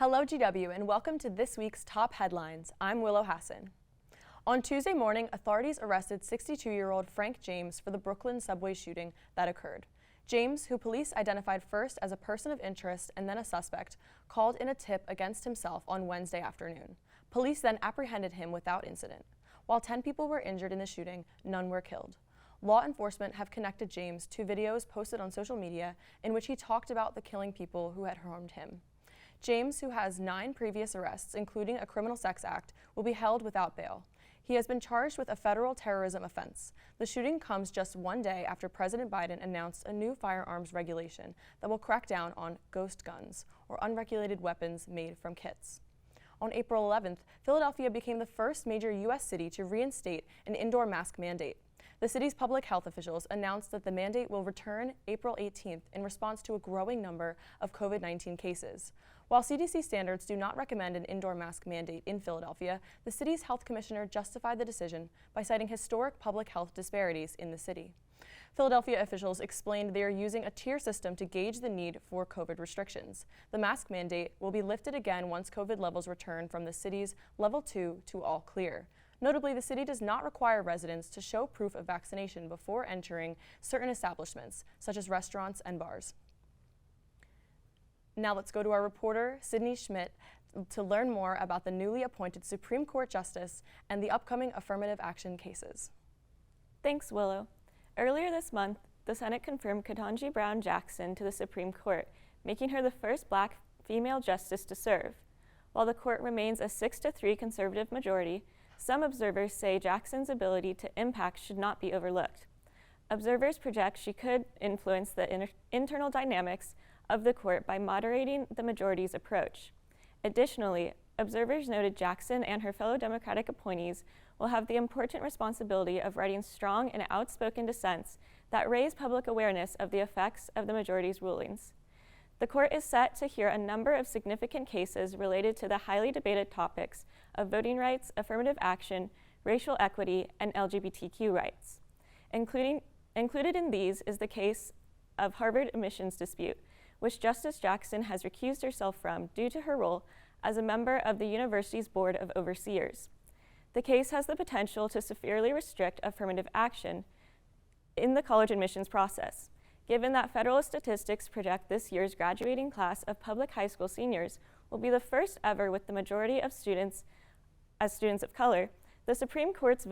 Hello GW and welcome to this week's Top Headlines. I'm Willow Hassan. On Tuesday morning, authorities arrested 62-year-old Frank James for the Brooklyn subway shooting that occurred. James, who police identified first as a person of interest and then a suspect, called in a tip against himself on Wednesday afternoon. Police then apprehended him without incident. While 10 people were injured in the shooting, none were killed. Law enforcement have connected James to videos posted on social media in which he talked about the killing people who had harmed him. James, who has 9 previous arrests, including a criminal sex act, will be held without bail. He has been charged with a federal terrorism offense. The shooting comes just one day after President Biden announced a new firearms regulation that will crack down on ghost guns, or unregulated weapons made from kits. On April 11th, Philadelphia became the first major U.S. city to reinstate an indoor mask mandate. The city's public health officials announced that the mandate will return April 18th in response to a growing number of COVID-19 cases. While CDC standards do not recommend an indoor mask mandate in Philadelphia, the city's health commissioner justified the decision by citing historic public health disparities in the city. Philadelphia officials explained they are using a tier system to gauge the need for COVID restrictions. The mask mandate will be lifted again once COVID levels return from the city's level 2 to all clear. Notably, the city does not require residents to show proof of vaccination before entering certain establishments, such as restaurants and bars. Now let's go to our reporter, Sydney Schmidt, to learn more about the newly appointed Supreme Court Justice and the upcoming affirmative action cases. Thanks, Willow. Earlier this month, the Senate confirmed Ketanji Brown Jackson to the Supreme Court, making her the first Black female justice to serve. While the court remains a 6-3 conservative majority, some observers say Jackson's ability to impact should not be overlooked. Observers project she could influence the internal dynamics of the court by moderating the majority's approach. Additionally, observers noted Jackson and her fellow Democratic appointees will have the important responsibility of writing strong and outspoken dissents that raise public awareness of the effects of the majority's rulings. The court is set to hear a number of significant cases related to the highly debated topics of voting rights, affirmative action, racial equity, and LGBTQ rights. Included in these is the case of Harvard admissions dispute, which Justice Jackson has recused herself from due to her role as a member of the university's Board of Overseers. The case has the potential to severely restrict affirmative action in the college admissions process, given that federal statistics project this year's graduating class of public high school seniors will be the first ever with the majority of students as students of color. The Supreme Court's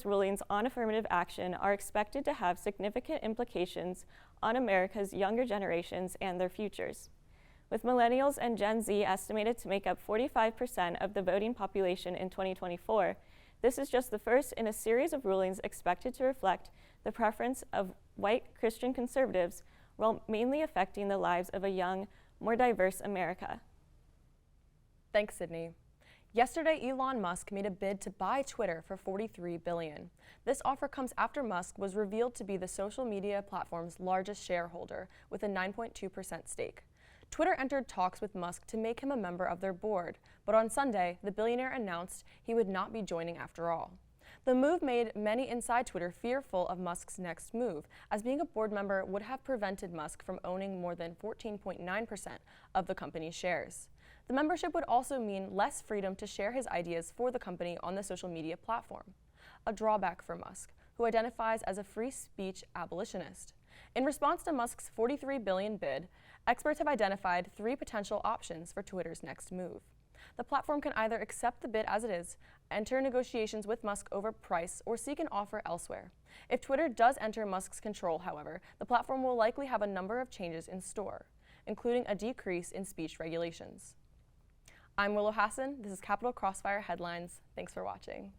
rulings on affirmative action are expected to have significant implications on America's younger generations and their futures. With millennials and Gen Z estimated to make up 45% of the voting population in 2024, this is just the first in a series of rulings expected to reflect the preference of white Christian conservatives while mainly affecting the lives of a young, more diverse America. Thanks, Sydney. Yesterday, Elon Musk made a bid to buy Twitter for $43 billion. This offer comes after Musk was revealed to be the social media platform's largest shareholder with a 9.2% stake. Twitter entered talks with Musk to make him a member of their board, but on Sunday, the billionaire announced he would not be joining after all. The move made many inside Twitter fearful of Musk's next move, as being a board member would have prevented Musk from owning more than 14.9% of the company's shares. The membership would also mean less freedom to share his ideas for the company on the social media platform, a drawback for Musk, who identifies as a free speech abolitionist. In response to Musk's $43 billion bid, experts have identified 3 potential options for Twitter's next move. The platform can either accept the bid as it is, enter negotiations with Musk over price, or seek an offer elsewhere. If Twitter does enter Musk's control, however, the platform will likely have a number of changes in store, including a decrease in speech regulations. I'm Willow Hassan. This is Capital Crossfire Headlines. Thanks for watching.